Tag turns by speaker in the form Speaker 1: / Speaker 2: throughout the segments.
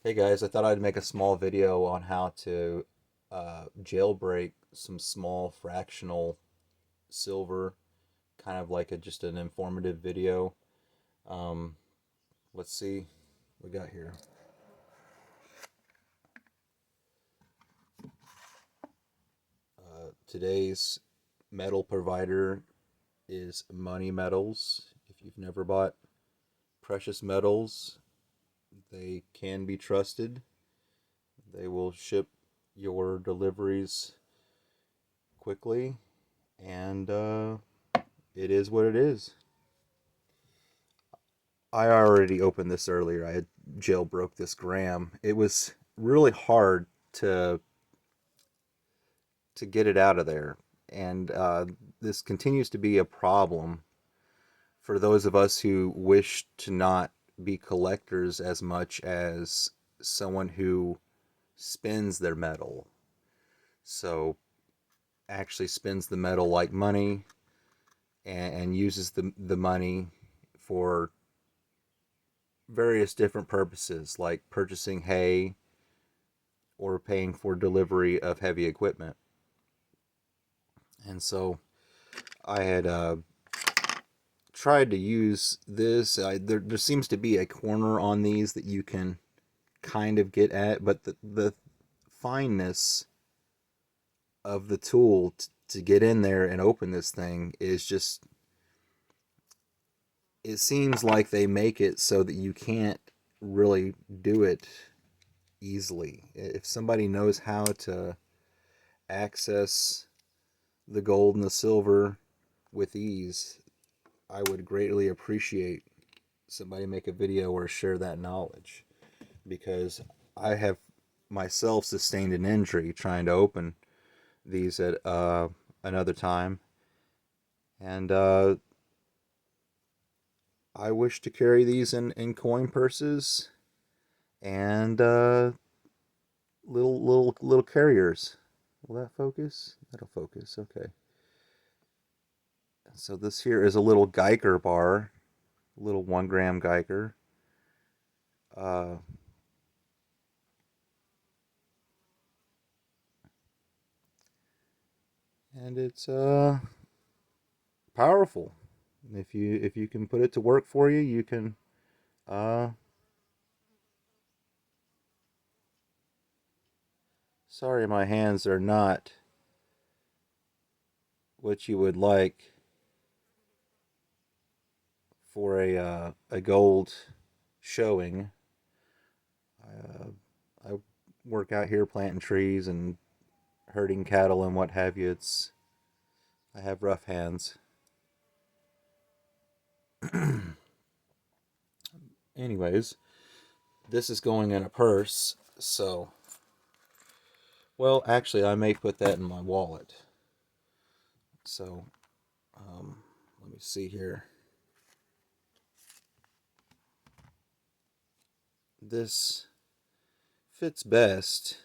Speaker 1: Hey guys, I thought I'd make a small video on how to jailbreak some small fractional silver, kind of like just an informative video. Um, let's see what we got here. Today's metal provider is Money Metals. If you've never bought precious metals, they can be trusted. They will ship your deliveries quickly, and it is what it is. I already opened this earlier. I had jailbroke this gram. It was really hard to get it out of there, and this continues to be a problem for those of us who wish to not be collectors as much as someone who spends their metal. So actually spends the metal like money and uses the money for various different purposes, like purchasing hay or paying for delivery of heavy equipment. And so I had tried to use this. There seems to be a corner on these that you can kind of get at, but the fineness of the tool to get in there and open this thing is just, it seems like they make it so that you can't really do it easily. If somebody knows how to access the gold and the silver with ease, I would greatly appreciate somebody make a video or share that knowledge, because I have myself sustained an injury trying to open these at another time, and I wish to carry these in coin purses and little carriers. Will that focus? That'll focus. Okay. So this here is a little Geiger bar, a little 1 gram Geiger. Uh, and it's powerful. If you can put it to work for you, you can. Uh, Sorry, my hands are not what you would like for a gold showing. I work out here planting trees and herding cattle and what have you. I have rough hands. Anyways, this is going in a purse, so, well, actually, I may put that in my wallet. So, let me see here. This fits best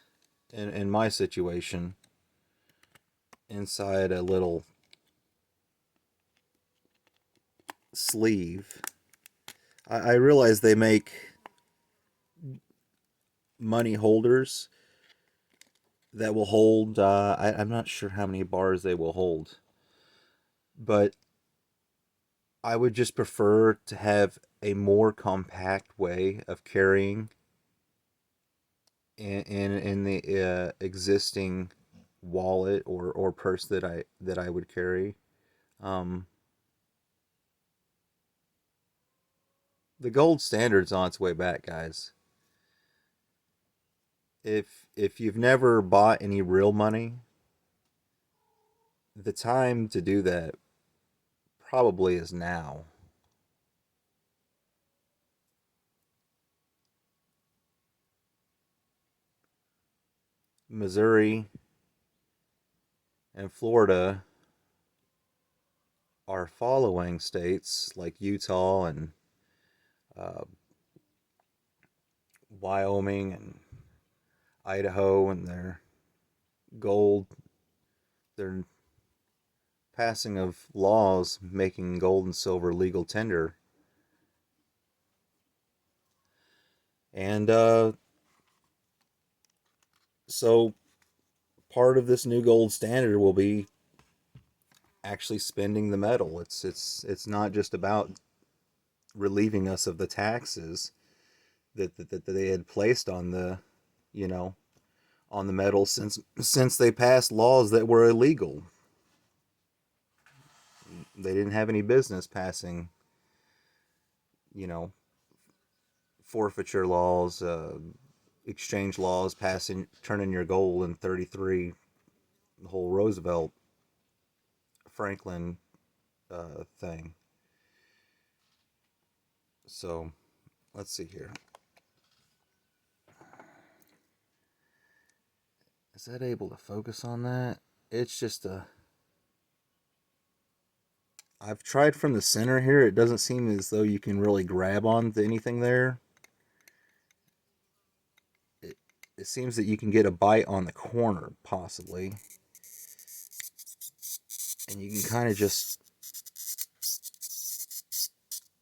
Speaker 1: in my situation inside a little sleeve. I realize they make money holders that will hold, I'm not sure how many bars they will hold, but I would just prefer to have a more compact way of carrying in the existing wallet or purse that I would carry. Um, the gold standard's on its way back, guys. If you've never bought any real money, the time to do that probably is now. Missouri and Florida are following states like Utah and uh, Wyoming and Idaho and their gold, their passing of laws making gold and silver legal tender. And So part of this new gold standard will be actually spending the metal. It's not just about relieving us of the taxes that they had placed on the, you know, on the metal since they passed laws that were illegal. They didn't have any business passing, you know, forfeiture laws, exchange laws, passing turning your gold in 33, the whole Roosevelt Franklin thing. So let's see here. Is that able to focus on that? It's just a. I've tried from the center here. It doesn't seem as though you can really grab onto anything there. It, it seems that you can get a bite on the corner, possibly. And you can kind of just.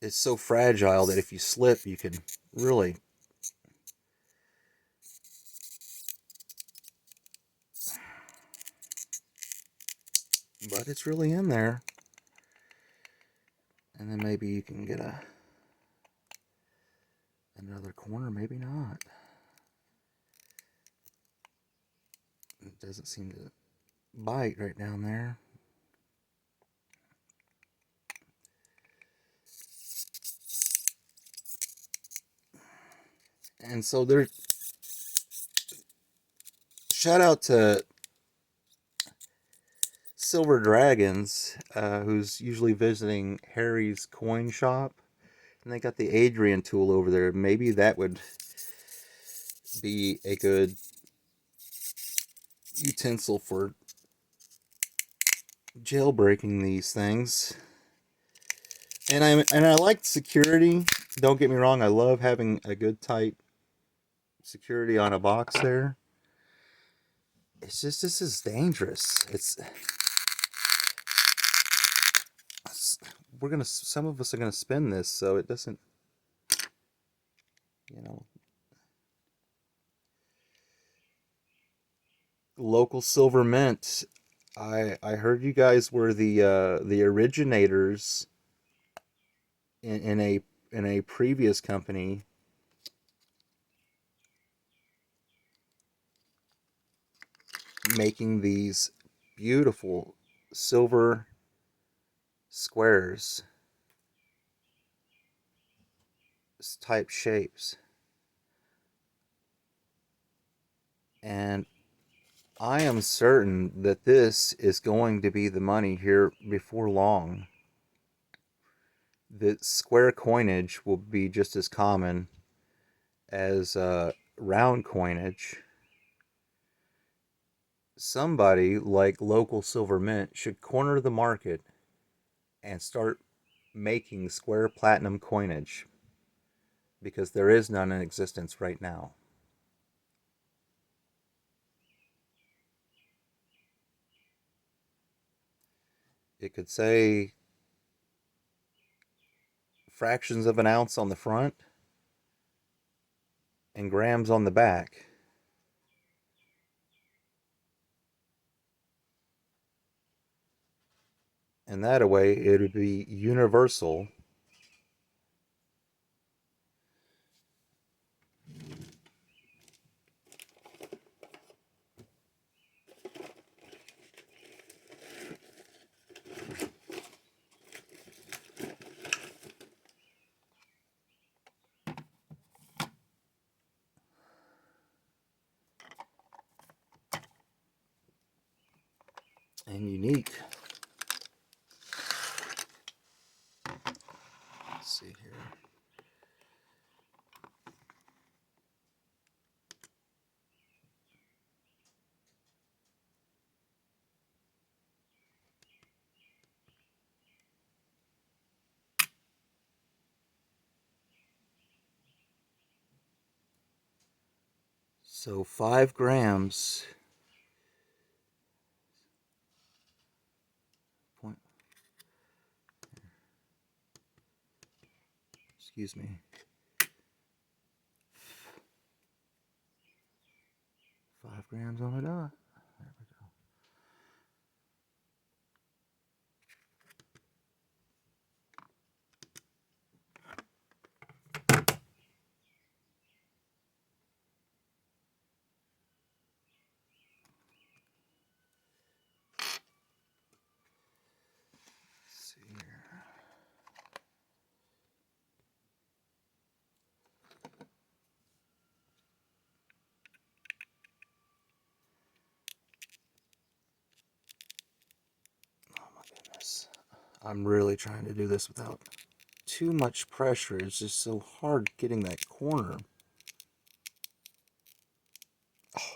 Speaker 1: It's so fragile that if you slip, you can really. But it's really in there. And then maybe you can get another corner, maybe not. It doesn't seem to bite right down there. And so there's shout out to Silver Dragons, who's usually visiting Harry's coin shop, and they got the Adrian tool over there. Maybe that would be a good utensil for jailbreaking these things. And I like security. Don't get me wrong. I love having a good tight security on a box there. It's just this is dangerous. We're gonna some of us are gonna spin this so it doesn't, you know. Local silver mint. I heard you guys were the originators in a previous company making these beautiful silver squares type shapes. And I am certain that this is going to be the money here before long. That square coinage will be just as common as round coinage. Somebody like local silver mint should corner the market and start making square platinum coinage because there is none in existence right now. It could say fractions of an ounce on the front and grams on the back. And that way it would be universal. And unique. Let's see here. So 5 grams. Point. Excuse me. grams on the dot. There we go. Let's see here. Oh my goodness. I'm really trying to do this without too much pressure. It's just so hard getting that corner. Oh,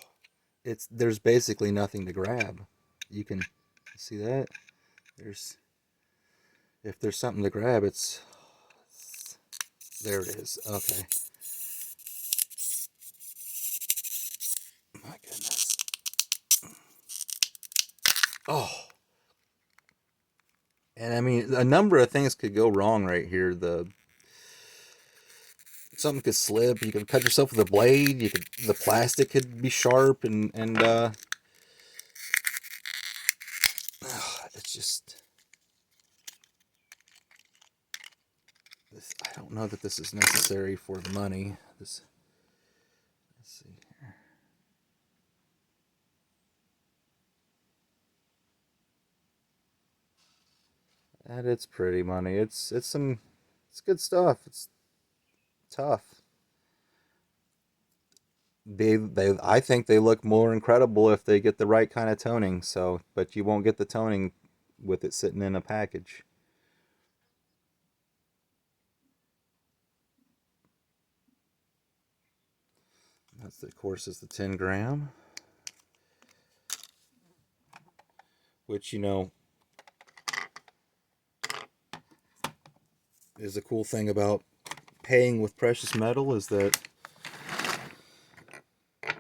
Speaker 1: there's basically nothing to grab. You can see that? If there's something to grab, there it is. Okay. My goodness. Oh. And I mean, a number of things could go wrong right here. Something could slip. You could cut yourself with a blade. The plastic could be sharp, and it's just. I don't know that this is necessary for the money. Let's see here. And it's pretty money. It's good stuff. It's tough. I think they look more incredible if they get the right kind of toning. So, but you won't get the toning with it sitting in a package. That's, of course, is the 10 gram, which, is a cool thing about paying with precious metal, is that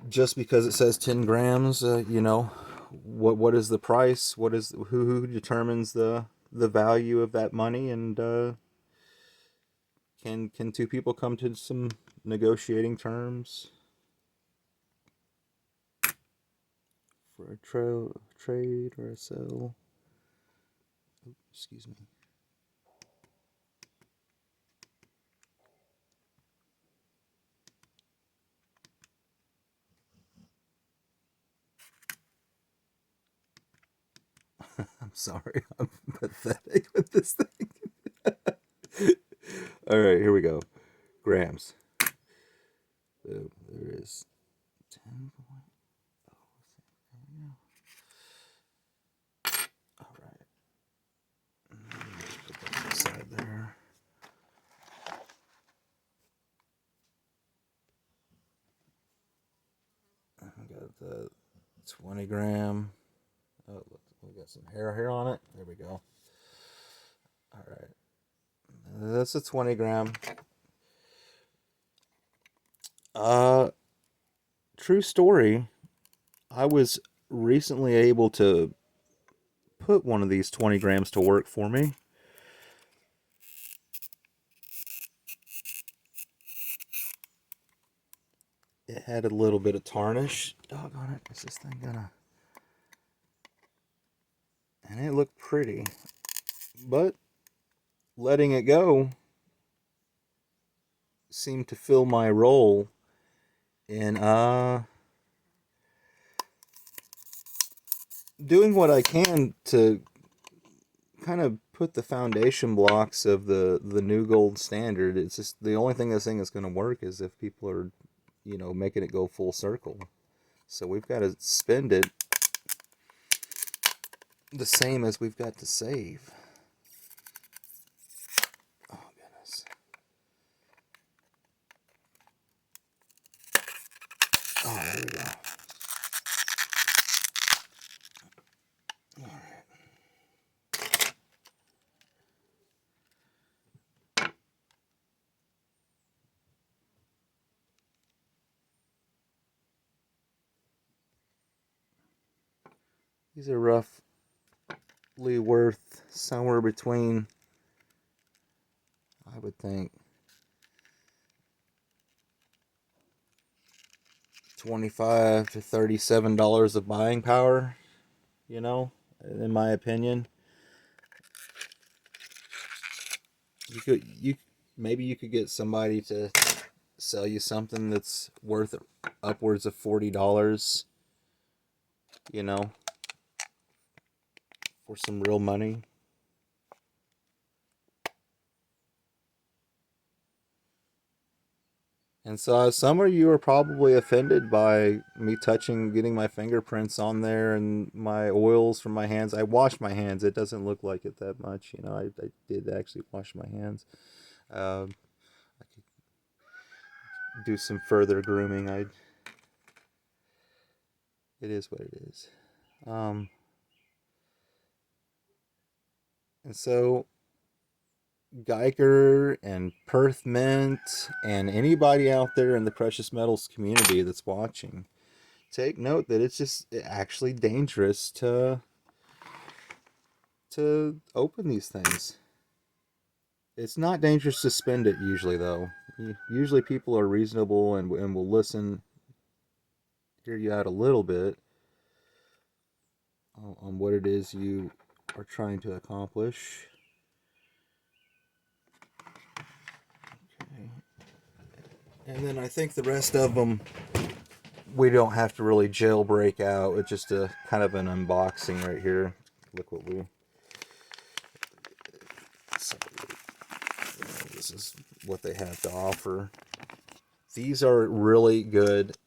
Speaker 1: just because it says 10 grams, what is the price? Who determines the value of that money? And can two people come to some negotiating terms for a trade or a sale? Oops, excuse me. I'm sorry, I'm pathetic with this thing. All right, here we go. Grams. So there is 10. All right. Put that to the side there. I got the 20 gram. Oh, look, we got some hair on it. There we go. All right. That's a 20 gram. True story. I was recently able to put one of these 20 grams to work for me. It had a little bit of tarnish. Doggone it. Is this thing gonna... And it looked pretty. But letting it go seemed to fill my role in doing what I can to kind of put the foundation blocks of the new gold standard. It's just the only thing this thing is going to work is if people are, making it go full circle. So we've got to spend it the same as we've got to save. Oh, goodness. Oh, there we go. All right. These are roughly worth somewhere between, I would think, $25 to $37 of buying power, you know, in my opinion. You maybe you could get somebody to sell you something that's worth upwards of $40, you know, for some real money. And so some of you are probably offended by me getting my fingerprints on there and my oils from my hands. I wash my hands. It doesn't look like it that much. You know, I did actually wash my hands. I could do some further grooming. It is what it is. Um, and so Geiger and Perth Mint and anybody out there in the precious metals community that's watching, take note that it's just actually dangerous to open these things. It's not dangerous to spend it usually, though. Usually people are reasonable and will listen, hear you out a little bit on what it is you are trying to accomplish. Okay. And then I think the rest of them we don't have to really jailbreak out. It's just a kind of an unboxing right here. Look what we. So, this is what they have to offer. These are really good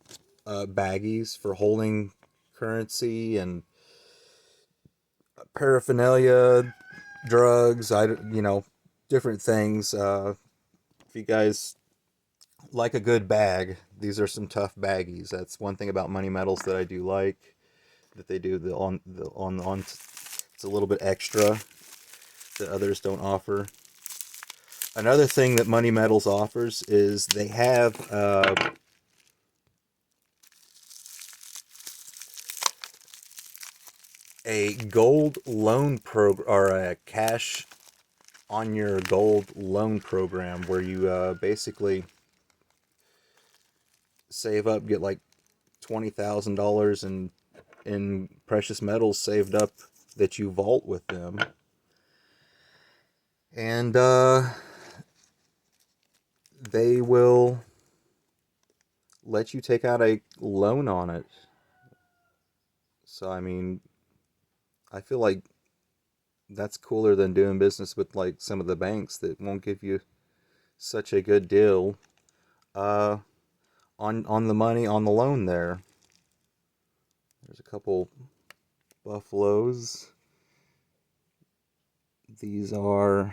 Speaker 1: baggies for holding currency and paraphernalia, drugs. Different things. If you guys like a good bag, these are some tough baggies. That's one thing about Money Metals that I do like. That they do on. It's a little bit extra that others don't offer. Another thing that Money Metals offers is they have a gold loan program or a cash on your gold loan program where you basically save up, get like $20,000 in precious metals saved up that you vault with them, and they will let you take out a loan on it. So I mean, I feel like that's cooler than doing business with like some of the banks that won't give you such a good deal uh, on the money on the loan there. There's a couple buffaloes. These are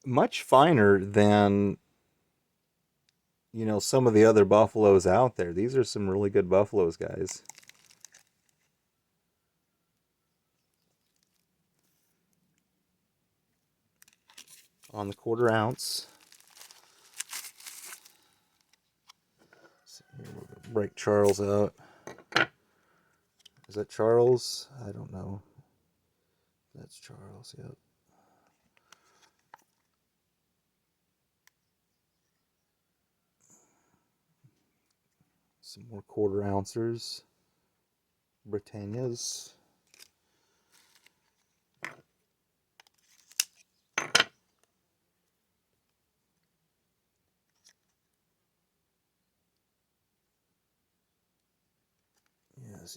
Speaker 1: much finer than some of the other buffaloes out there. These are some really good buffaloes, guys. On the quarter ounce. So here we'll break Charles out. Is that Charles? I don't know. That's Charles, yep. Some more quarter ouncers. Britannias.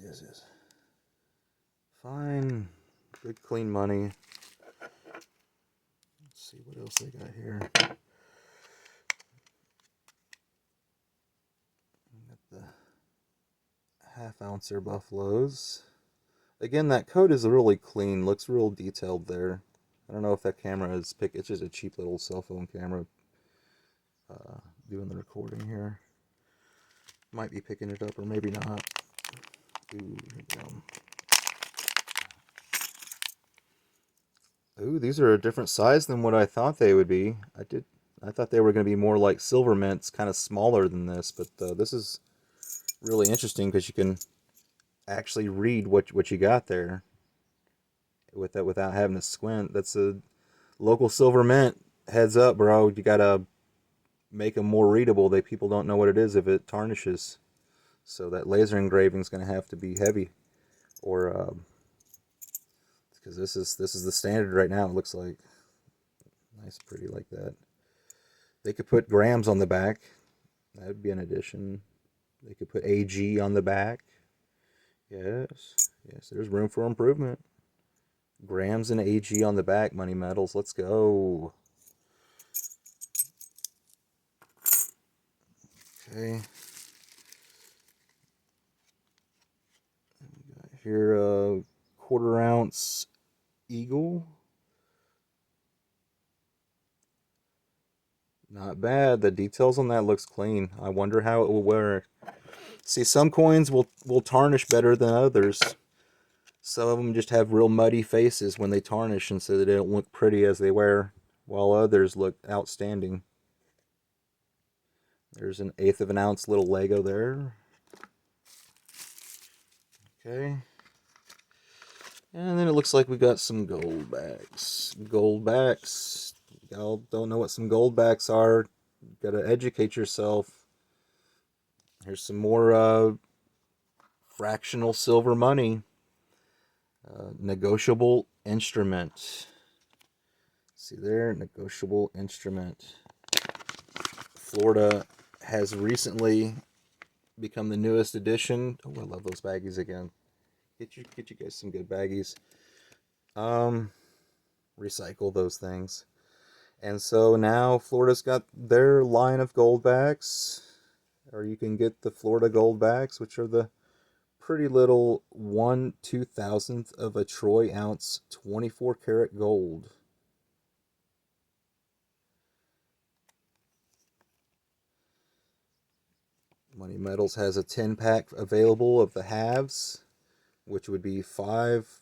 Speaker 1: Yes. Fine. Good clean money. Let's see what else they got here. Got the half ouncer buffaloes. Again, that coat is really clean. Looks real detailed there. I don't know if that camera is it's just a cheap little cell phone camera doing the recording here. Might be picking it up or maybe not. Ooh, here we go. Ooh, these are a different size than what I thought they would be. I thought they were going to be more like silver mints, kind of smaller than this, but this is really interesting because you can actually read what you got there without having to squint. That's a local silver mint. Heads up, bro. You gotta make them more readable, people don't know what it is if it tarnishes. So that laser engraving is going to have to be heavy, or because this is the standard right now. It looks like nice, pretty like that. They could put grams on the back. That would be an addition. They could put AG on the back. Yes, yes. There's room for improvement. Grams and AG on the back. Money Metals. Let's go. Okay. Here, quarter ounce eagle. Not bad. The details on that looks clean. I wonder how it will wear. See, some coins will tarnish better than others. Some of them just have real muddy faces when they tarnish, and so they don't look pretty as they wear, while others look outstanding. There's an eighth of an ounce little Lego there. Okay. And then it looks like we got some gold backs. Gold backs. Y'all don't know what some gold backs are. You gotta educate yourself. Here's some more fractional silver money. Negotiable instrument. See there? Negotiable instrument. Florida has recently become the newest addition. Oh, I love those baggies again. Get you guys some good baggies. Recycle those things. And so now Florida's got their line of goldbacks, or you can get the Florida goldbacks, which are the pretty little 1/2000th of a troy ounce 24 karat gold. Money Metals has a 10-pack available of the halves, which would be 5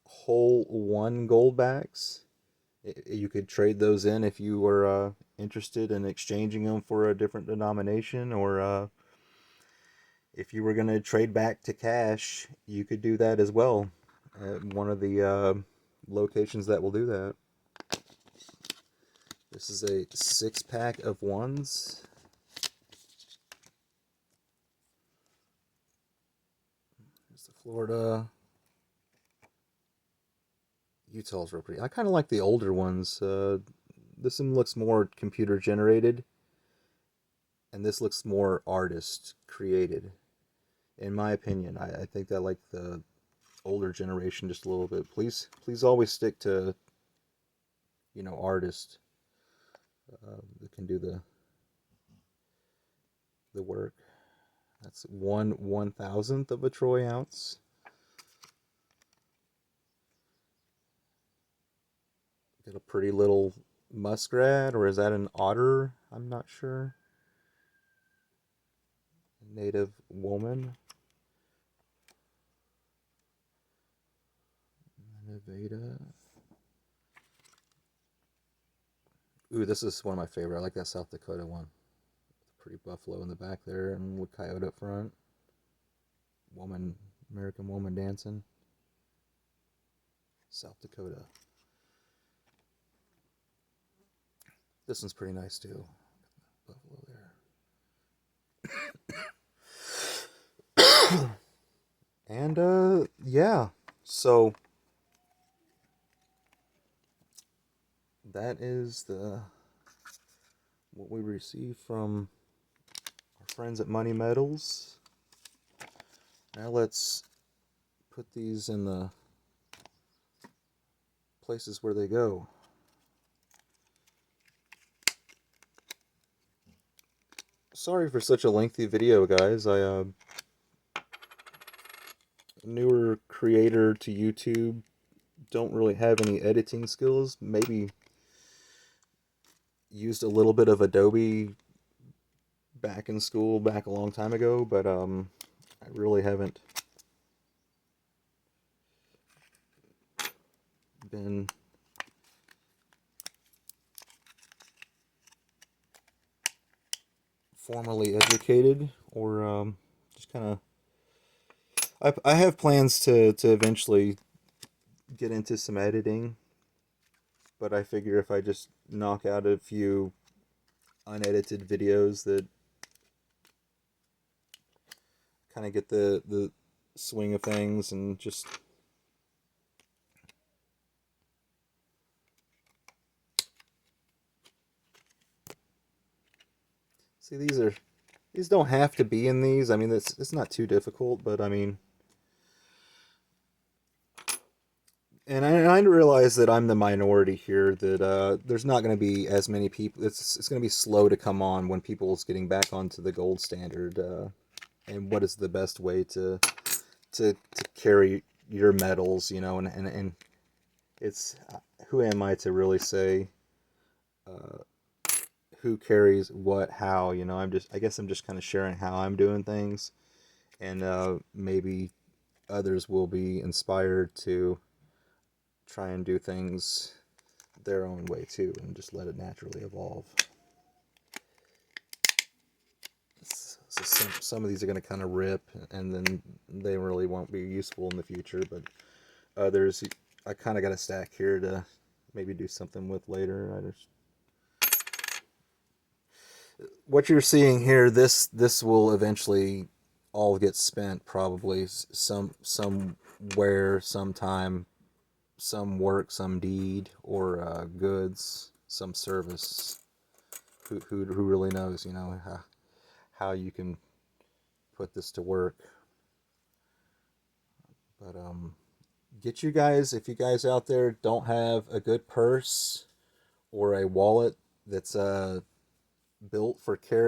Speaker 1: whole 1 goldbacks. You could trade those in if you were interested in exchanging them for a different denomination, or if you were going to trade back to cash, you could do that as well at one of the locations that will do that. This is a 6-pack of ones. Here's the Florida. Utah's real pretty. I kind of like the older ones. This one looks more computer generated, and this looks more artist created. In my opinion, I think I like the older generation just a little bit. Please always stick to, artist that can do the work. That's 1/1000th of a troy ounce. Got a pretty little muskrat, or is that an otter? I'm not sure. Native woman. Nevada. Ooh, this is one of my favorite. I like that South Dakota one. Pretty buffalo in the back there, and with coyote up front. Woman, American woman dancing. South Dakota. This one's pretty nice too. Buffalo there. And yeah. So that is what we received from our friends at Money Metals. Now let's put these in the places where they go. Sorry for such a lengthy video, guys. Newer creator to YouTube, don't really have any editing skills. Maybe used a little bit of Adobe back in school, back a long time ago, but I really haven't been formally educated, or just kind of. I have plans to eventually get into some editing, but I figure if I just knock out a few unedited videos that kind of get the swing of things and just see these don't have to be in these. I mean, it's not too difficult, but I mean, and I realize that I'm the minority here. That there's not going to be as many people. It's going to be slow to come on when people's getting back onto the gold standard. And what is the best way to carry your medals? You know, and it's who am I to really say who carries what how? You know, I guess I'm just kind of sharing how I'm doing things, and maybe others will be inspired to try and do things their own way too, and just let it naturally evolve. So some of these are going to kind of rip, and then they really won't be useful in the future. But others, I kind of got a stack here to maybe do something with later. What you're seeing here, this will eventually all get spent probably somewhere, sometime, some work, some deed, or goods, some service. Who really knows? You know how you can put this to work. But get you guys, if you guys out there don't have a good purse or a wallet that's built for carrying